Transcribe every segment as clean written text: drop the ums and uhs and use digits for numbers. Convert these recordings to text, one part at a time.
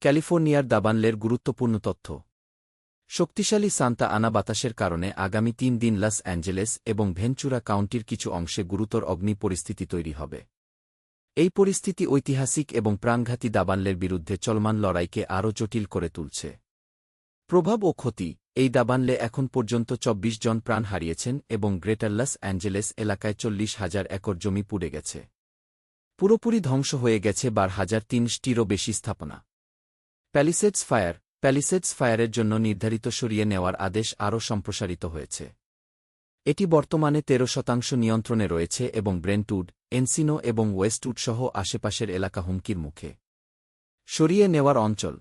ক্যালিফোর্নিয়ার দাবানলের গুরুত্বপূর্ণ তথ্য। শক্তিশালী সান্তা আনা বাতাসের কারণে আগামী ৩ দিন লস অ্যাঞ্জেলেস এবং ভেঞ্চুরা কাউন্টির কিছু অংশে গুরুতর অগ্নি পরিস্থিতি তৈরি হবে। এই পরিস্থিতি ঐতিহাসিক এবং প্রাণঘাতী দাবানলের বিরুদ্ধে চলমান লড়াইকে আরও জটিল করে তুলছে। প্রভাব ও ক্ষতি। এই দাবানলে এখন পর্যন্ত ২৪ জন প্রাণ হারিয়েছেন এবং গ্রেটার লস অ্যাঞ্জেলেস এলাকায় ৪০,০০০ একর জমি পুড়ে গেছে। পুরোপুরি ধ্বংস হয়ে গেছে ১২,০৩০টিরও বেশি স্থাপনা। প্যালিসেডস ফায়ারের জন্য নির্ধারিত সরিয়ে নেওয়ার আদেশ আরও সম্প্রসারিত হয়েছে। এটি বর্তমানে ১৩% নিয়ন্ত্রণে রয়েছে এবং ব্রেন্টউড, এনসিনো এবং ওয়েস্টউড সহ আশেপাশের এলাকা হুমকির মুখে। সরিয়ে নেওয়ার অঞ্চল।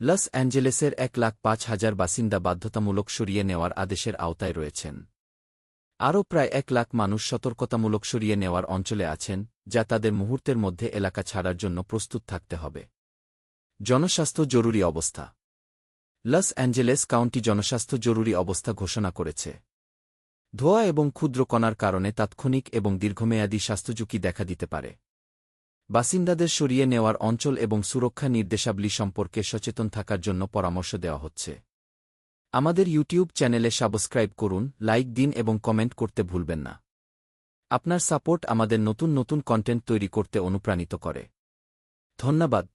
লস অ্যাঞ্জেলেসের ১,০৫,০০০ বাসিন্দা বাধ্যতামূলক সরিয়ে নেওয়ার আদেশের আওতায় রয়েছেন। আরও প্রায় ১,০০,০০০ মানুষ সতর্কতামূলক সরিয়ে নেওয়ার অঞ্চলে আছেন, যা তাদের মুহূর্তের মধ্যে এলাকা ছাড়ার জন্য প্রস্তুত থাকতে হবে। জনস্বাস্থ্য জরুরি অবস্থা। লস অ্যাঞ্জেলেস কাউন্টি জনস্বাস্থ্য জরুরি অবস্থা ঘোষণা করেছে। ধোঁয়া এবং ক্ষুদ্র কণার কারণে তাৎক্ষণিক এবং দীর্ঘমেয়াদী স্বাস্থ্যঝুঁকি দেখা দিতে পারে। বাসিন্দাদের সরিয়ে নেওয়ার অঞ্চল এবং সুরক্ষা নির্দেশাবলী সম্পর্কে সচেতন থাকার জন্য পরামর্শ দেওয়া হচ্ছে। আমাদের ইউটিউব চ্যানেলে সাবস্ক্রাইব করুন, লাইক দিন এবং কমেন্ট করতে ভুলবেন না। আপনার সাপোর্ট আমাদের নতুন কন্টেন্ট তৈরি করতে অনুপ্রাণিত করে। ধন্যবাদ।